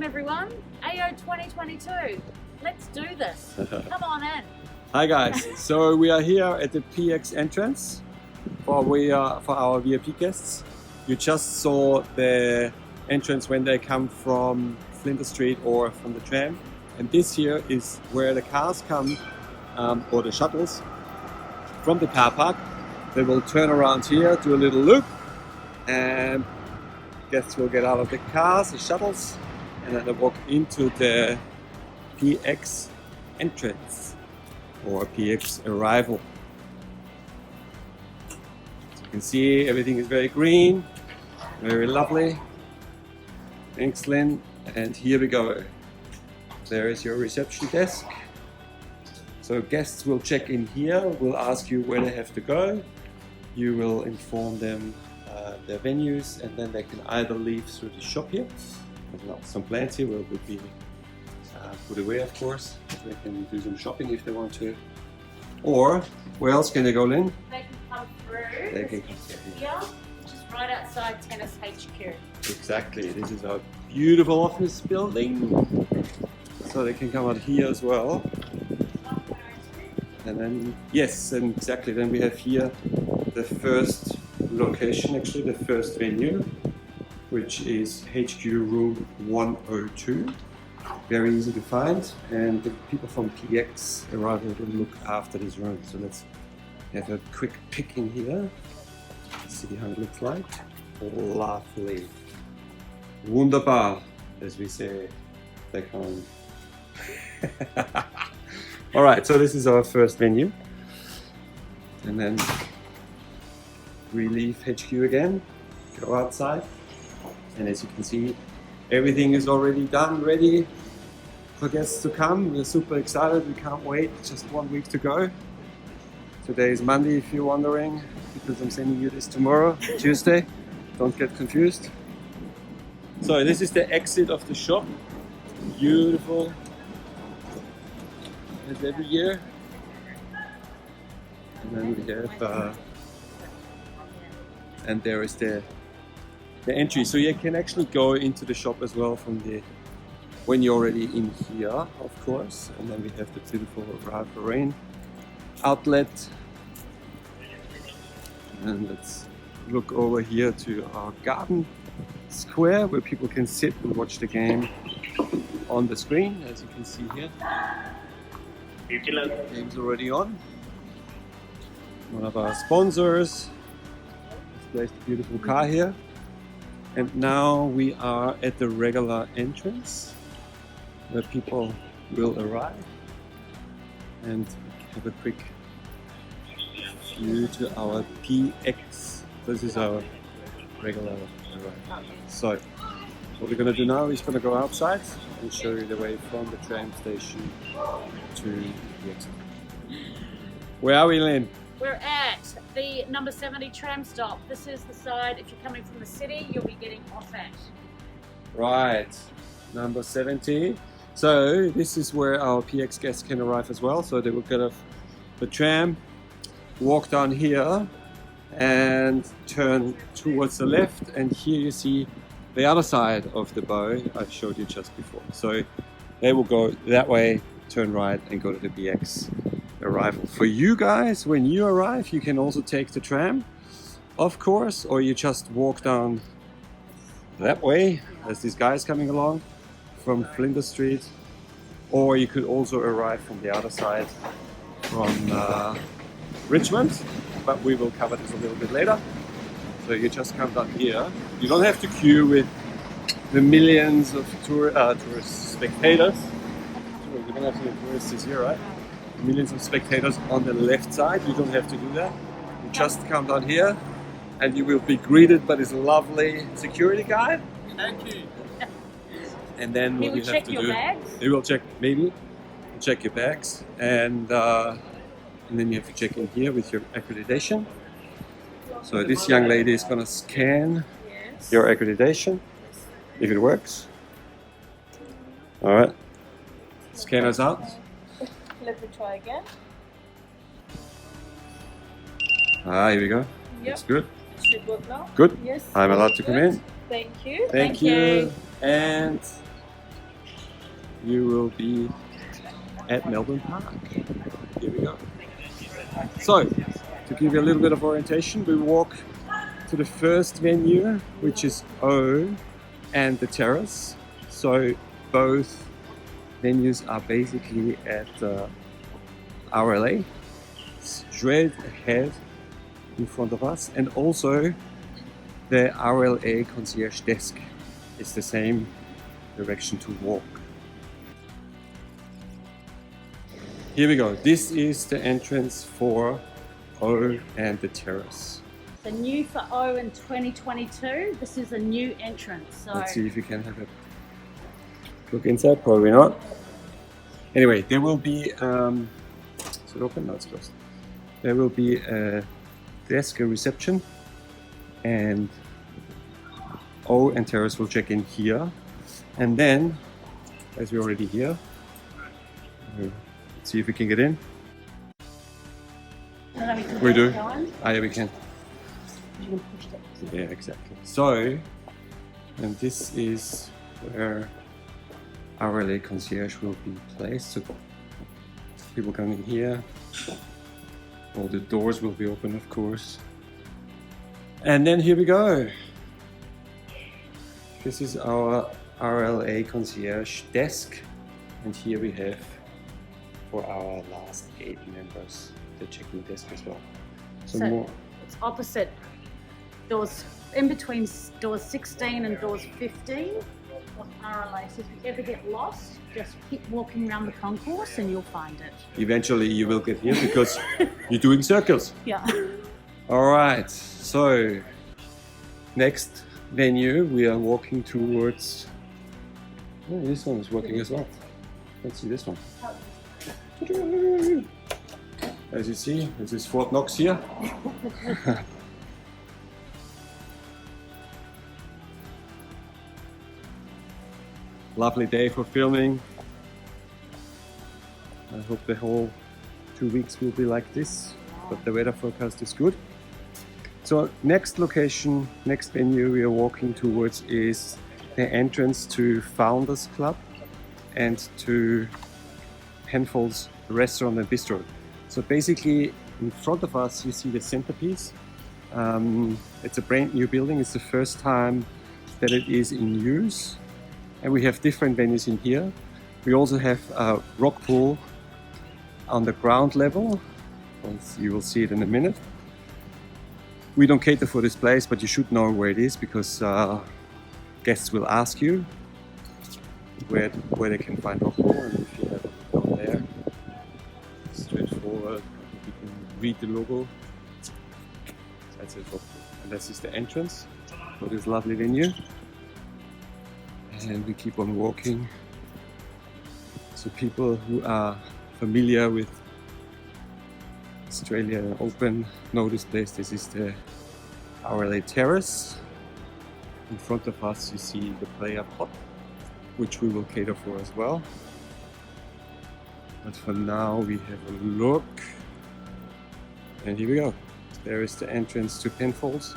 Welcome everyone, AO22. Let's do this. Come on in. Hi guys, so we are here at the PX entrance for our VIP guests. You just saw the entrance when they come from Flinders Street or from the tram, and this here is where the cars come, or the shuttles from the car park. They will turn around here, do a little loop, and guests will get out of the cars, the shuttles, and then they walk into the PX entrance or PX arrival. As you can see, everything is very green, very lovely. Thanks, Lynn. And here we go. There is your reception desk. So guests will check in here, will ask you where they have to go. You will inform them their venues, and then they can either leave through the shop here. There's some plants here will be put away, of course. They can do some shopping if they want to. Or where else can they go, Lynn? They can come through. They can come through Here, which is right outside Tennis HQ. Exactly. This is our beautiful office building. So they can come out here as well. And then, yes, and exactly, then we have here the first location, actually the first venue, which is HQ room 102. Very easy to find, and the people from PX arrival will look after this room. So let's have a quick pick in here, see how it looks like. Lovely. Wunderbar, as we say back home. Alright, so this is our first venue. And then we leave HQ again, go outside. And as you can see, everything is already done, ready for guests to come. We're super excited, we can't wait, just 1 week to go. Today is Monday if you're wondering, because I'm sending you this tomorrow, Tuesday. Don't get confused. So this is the exit of the shop. Beautiful. As every year. And then we have, and there is the entry. So you can actually go into the shop as well from when you're already in here, of course. And then we have the beautiful Ralph Lauren outlet. And let's look over here to our garden square where people can sit and watch the game on the screen, as you can see here. The game's already on. One of our sponsors displays the beautiful car here. And now we are at the regular entrance where people will arrive, and have a quick view to our PX. This is our regular arrival. So what we're going to do now is going to go outside and show you the way from the tram station to the exit. Where are we, Lynn? We're at the number 70 tram stop. This is the side, if you're coming from the city, you'll be getting off at. Right, number 70. So this is where our PX guests can arrive as well. So they will get off the tram, walk down here and turn towards the left, and here you see the other side of the bow I showed you just before. So they will go that way, turn right and go to the PX arrival. For you guys, when you arrive, you can also take the tram, of course, or you just walk down that way as these guys coming along from Flinders Street, or you could also arrive from the other side from Richmond, but we will cover this a little bit later. So you just come down here. You don't have to queue with the millions of tourist spectators. We don't have any tourists here, right? Millions of spectators on the left side. You don't have to do that. You just come down here and you will be greeted by this lovely security guy. Thank you. And then what you have to do, bags. they will check, maybe check your bags, and then you have to check in here with your accreditation. So this young lady is going to scan your accreditation, if it works. All right, scan us out. Let me try again. Here we go. That's good. Should work now. Good. Yes. I'm allowed to come in. Thank you. Thank you. And you will be at Melbourne Park. Here we go. So, to give you a little bit of orientation, we walk to the first venue, which is O and the Terrace. So both venues are basically at RLA, straight ahead in front of us, and also the RLA concierge desk is the same direction to walk. Here we go. This is the entrance for O and the Terrace. So new for O in 2022. This is a new entrance. So Let's see if you can have a look inside. Probably not. Anyway, there will be. Is it open? No, it's closed. There will be a desk, a reception, and O and Terrace will check in here. And then, as we're already here, let's see if we can get in. We do. Ah, yeah, we can. Yeah, exactly. So, and this is where our LA concierge will be placed. So people come in here. All the doors will be open, of course. And then here we go. This is our RLA concierge desk, and here we have for our last 8 members the check-in desk as well. So more. It's opposite doors, in between doors 16 and doors 15 of RLA. So if you ever get lost, just keep walking around the concourse and you'll find it. Eventually you will get here because you're doing circles. Yeah. All right, so next venue we are walking towards. Oh, this one is working as well. Let's see this one. As you see, this is Fort Knox here. Lovely day for filming. I hope the whole 2 weeks will be like this, but the weather forecast is good. So next location, next venue we are walking towards is the entrance to Founders Club and to Penfolds Restaurant and Bistro. So basically in front of us you see the centerpiece. It's a brand new building. It's the first time that it is in use. And we have different venues in here. We also have a rock pool on the ground level. You will see it in a minute. We don't cater for this place, but you should know where it is because guests will ask you where they can find rock pool. And if you have a look down there, straightforward, you can read the logo. That's it, rock pool. And this is the entrance for this lovely venue. And we keep on walking. So people who are familiar with Australia Open know this place. This is the RLA Terrace. In front of us you see the player pot, which we will cater for as well. But for now we have a look. And here we go. There is the entrance to Penfolds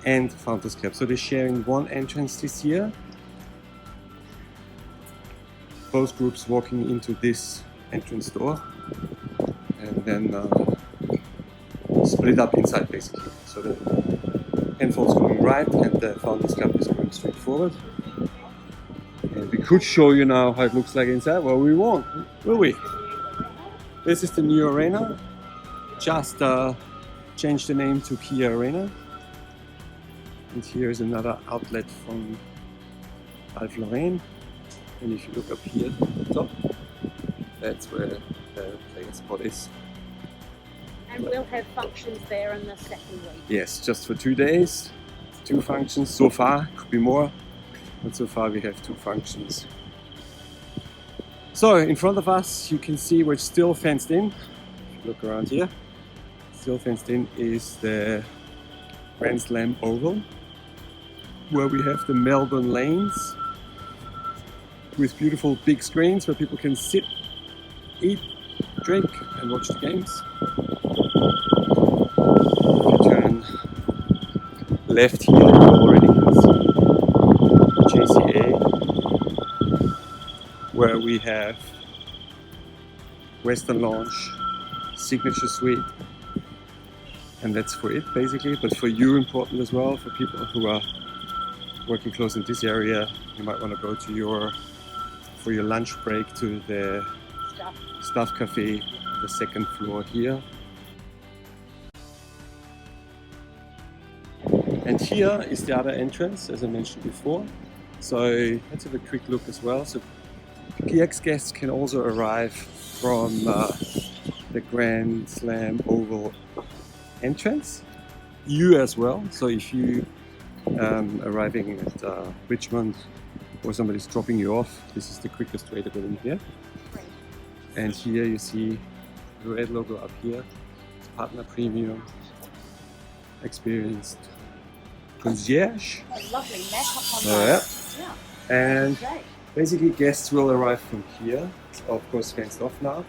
and Founders Club. So they're sharing one entrance this year. Both groups walking into this entrance door and then split up inside basically. So the Penfolds going right and the Founders Club is going straight forward. And we could show you now how it looks like inside. Well, we won't, will we? This is the new arena. Just changed the name to Kia Arena. And here is another outlet from Ralph Lauren. And if you look up here at the top, that's where the player spot is. And we'll have functions there in the second week. Yes, just for 2 days, 2 functions so far, could be more, but so far we have 2 functions. So in front of us you can see we're still fenced in. If you look around here, still fenced in is the Grand Slam Oval, where we have the Melbourne lanes with beautiful big screens where people can sit, eat, drink and watch the games. If you turn left here, you already can see JCA where we have Western Lounge, Signature Suite, and that's for it basically. But for you, important as well, for people who are working close in this area, you might want to go to for your lunch break to the Staff Cafe, the second floor here. And here is the other entrance, as I mentioned before. So let's have a quick look as well. So PX guests can also arrive from the Grand Slam Oval entrance. You as well. So if you arriving at Richmond or somebody's dropping you off, this is the quickest way to get in here. And here you see the red logo up here. It's Partner Premium, Experienced Concierge. A lovely map up on Oh, that. yeah. Yeah. And Great. basically guests will arrive from here. It's of course fenced off now.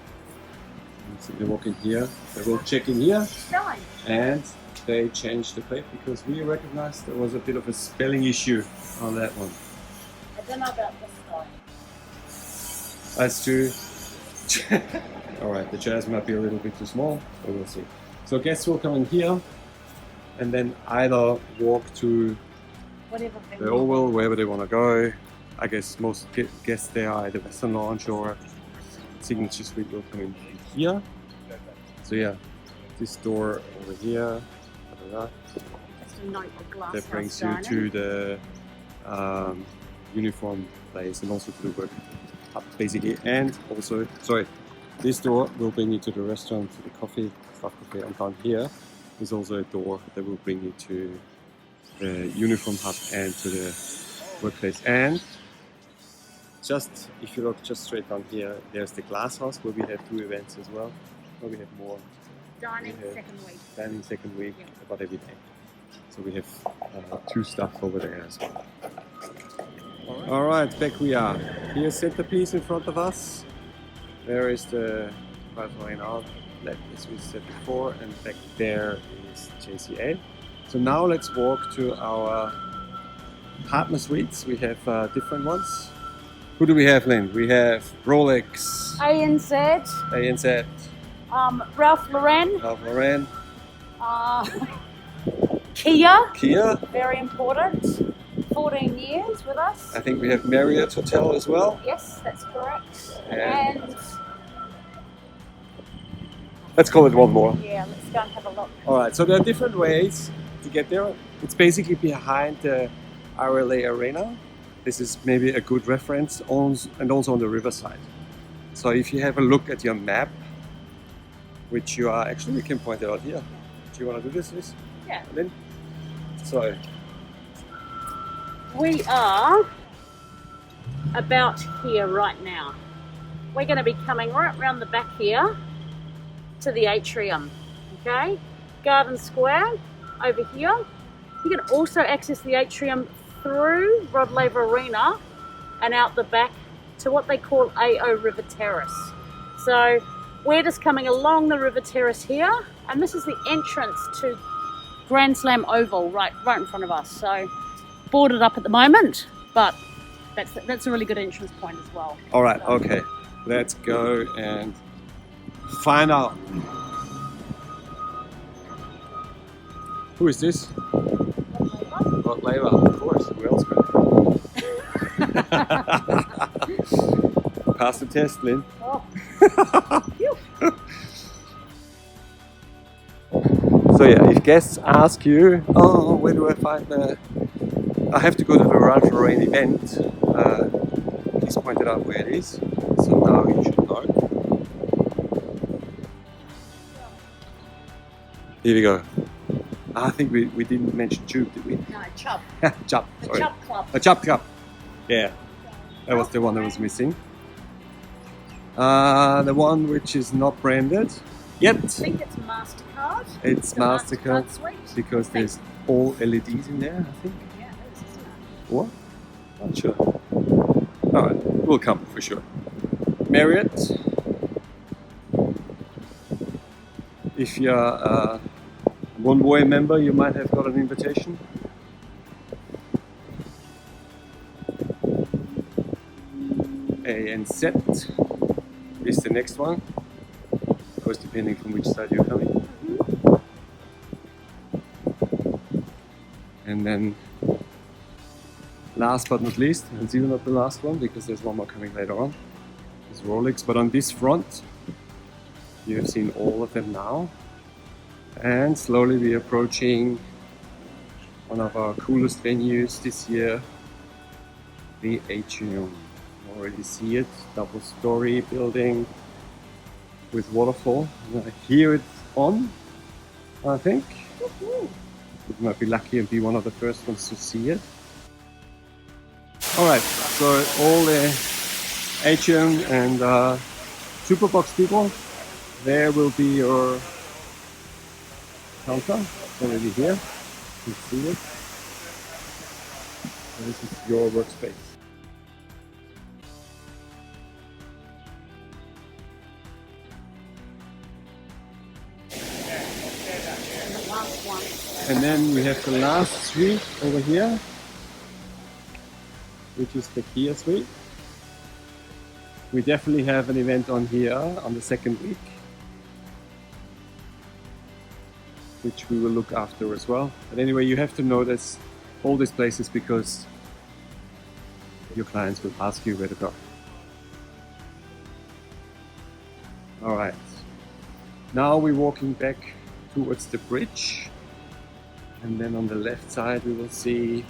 So they walk in here, they will check in here, Spelling. and they changed the plate because we recognized there was a bit of a spelling issue on that one. I don't know about this guy. As to alright, the chairs might be a little bit too small, but we'll see. So guests will come in here and then either walk to Whatever. the Oval, wherever they want to go. I guess most guests there are either Western Lounge or Signature Suite will come in here. So yeah, this door over here, Just a note, the glass that brings you house to dining. the uniform place and also to the work hub basically. And also, sorry, this door will bring you to the restaurant, to the coffee, Staff Cafe, and down here is also a door that will bring you to the uniform hub and to the workplace. And just if you look just straight down here, there's the glass house where we have 2 events as well. Where we have more Dining we have second week. dining second week, Yeah. about every day. So we have 2 stuff over there as well. Alright, back we are. Here's centerpiece in front of us. There is the Five Line Out, as we said before, and back there is JCA. So now let's walk to our partner suites. We have different ones. Who do we have, Lynn? We have Rolex, ANZ, ANZ, Ralph Lauren, Ralph Lauren, Kia, Kia. very important. 14 years with us. I think we have Marriott Hotel as well. Yes, that's correct. And- And Let's call it one more. yeah, let's go and have a look. Alright, so there are different ways to get there. It's basically behind the RLA Arena. This is maybe a good reference, and also on the riverside. So if you have a look at your map, which you are, actually we can point it out here. Do you want to do this, Liz? Yeah. Lynn? So, We are about here right now. We're going to be coming right round the back here to the atrium, okay? Garden Square over here. You can also access the atrium through Rod Laver Arena and out the back to what they call AO River Terrace. So we're just coming along the River Terrace here, and this is the entrance to Grand Slam Oval right in front of us. So boarded up at the moment, but that's a really good entrance point as well. alright, So, okay. Let's go and find out. Who is this? Rod Laver, of course. Who else could? Pass the test, Lynn. Oh, So yeah, if guests ask you, oh, where do I find the... I have to go to the Ralph Lauren event. He's pointed out where it is. So now you should know. Here we go. I think we didn't mention Tube, did we? no, Chubb. Chubb, The sorry. Chubb Club. A Chubb Cup. Yeah, that was the one that was missing. The one which is not branded yet. I think it's MasterCard. It's The MasterCard suite. because there's all LEDs in there, I think. Yeah, it is, isn't it? What? Not sure. Alright, will come for sure. Marriott. If you're a One-Way member, you might have got an invitation. A and Z is the next one. Of course, depending from which side you're coming. And then, last but not least, and still not the last one because there's one more coming later on, is Rolex. But on this front, you have seen all of them now. And slowly we're approaching one of our coolest venues this year, the Atrium. You already see it, double-story building with waterfall. And I hear it on, I think. We might be lucky and be one of the first ones to see it. Alright, so all the Atrium and Superbox people, there will be your counter. It's already here. You can see it. So this is your workspace. And then we have the last suite over here, which is the Kia suite. We definitely have an event on here on the second week, which we will look after as well. But anyway, you have to notice all these places because your clients will ask you where to go. All right, now we're walking back towards the bridge. And then on the left side we will see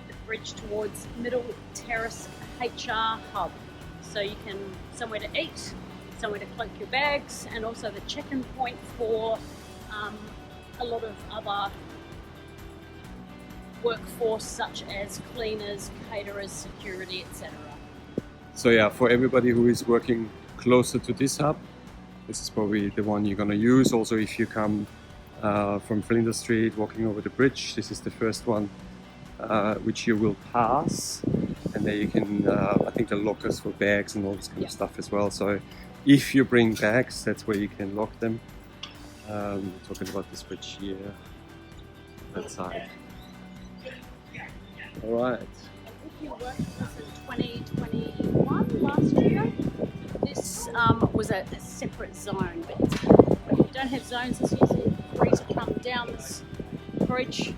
the bridge towards Middle Terrace HR Hub. So you can, somewhere to eat, somewhere to cloak your bags, and also the check-in point for a lot of other workforce such as cleaners, caterers, security, etc. So yeah, for everybody who is working closer to this hub, this is probably the one you're going to use. Also, if you come from Flinders Street, walking over the bridge, this is the first one which you will pass, and there you can, I think the lockers for bags and all this kind of stuff as well. So if you bring bags, that's where you can lock them. We're talking about this bridge here, that side. All right. If you worked with us in 2021, last year, this was a separate zone, but if you don't have zones, it's usually free to come down this bridge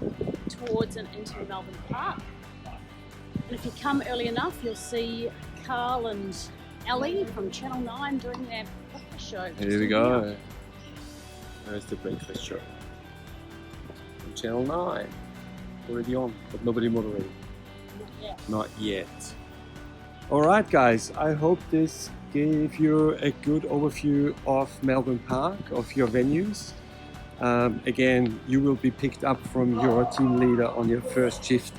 towards and into Melbourne Park. And if you come early enough, you'll see Carl and Ellie from Channel 9 doing their breakfast show. Here we go. There's the breakfast show. From Channel 9. Already on, but nobody moderating. Not yet. Alright guys, I hope this gave you a good overview of Melbourne Park, of your venues. Again, you will be picked up from your team leader on your first shift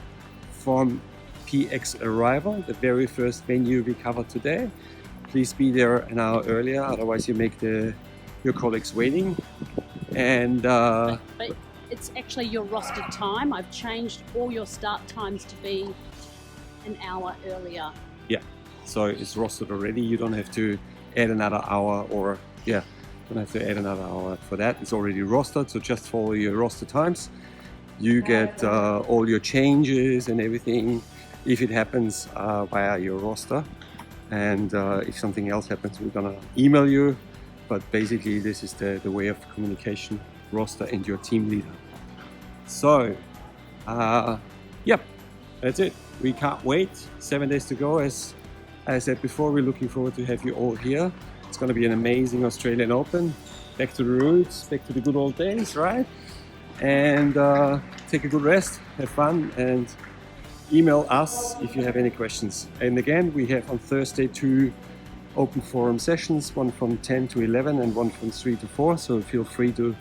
from PX Arrival, the very first venue we covered today. Please be there an hour earlier, otherwise you make your colleagues waiting. And but it's actually your rostered time. I've changed all your start times to be an hour earlier. Yeah, so it's rostered already. You don't have to add another hour, or yeah, don't have to add another hour for that. It's already rostered, so just follow your roster times. You get all your changes and everything if it happens via your roster. And if something else happens, we're gonna email you. But basically, this is the way of communication, roster and your team leader. So, yep, that's it. We can't wait. 7 days to go. As I said before, we're looking forward to have you all here. It's going to be an amazing Australian Open. Back to the roots, back to the good old days, right? And take a good rest, have fun, and email us if you have any questions. And again, we have on Thursday 2 open forum sessions, one from 10 to 11 and one from 3 to 4. So feel free to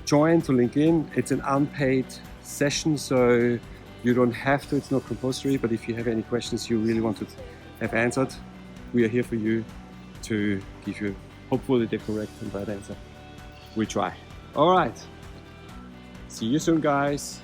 join, to link in. It's an unpaid session, so you don't have to, it's not compulsory, but if you have any questions you really want to have answered, we are here for you to give you hopefully the correct and right answer. We try. All right. See you soon, guys.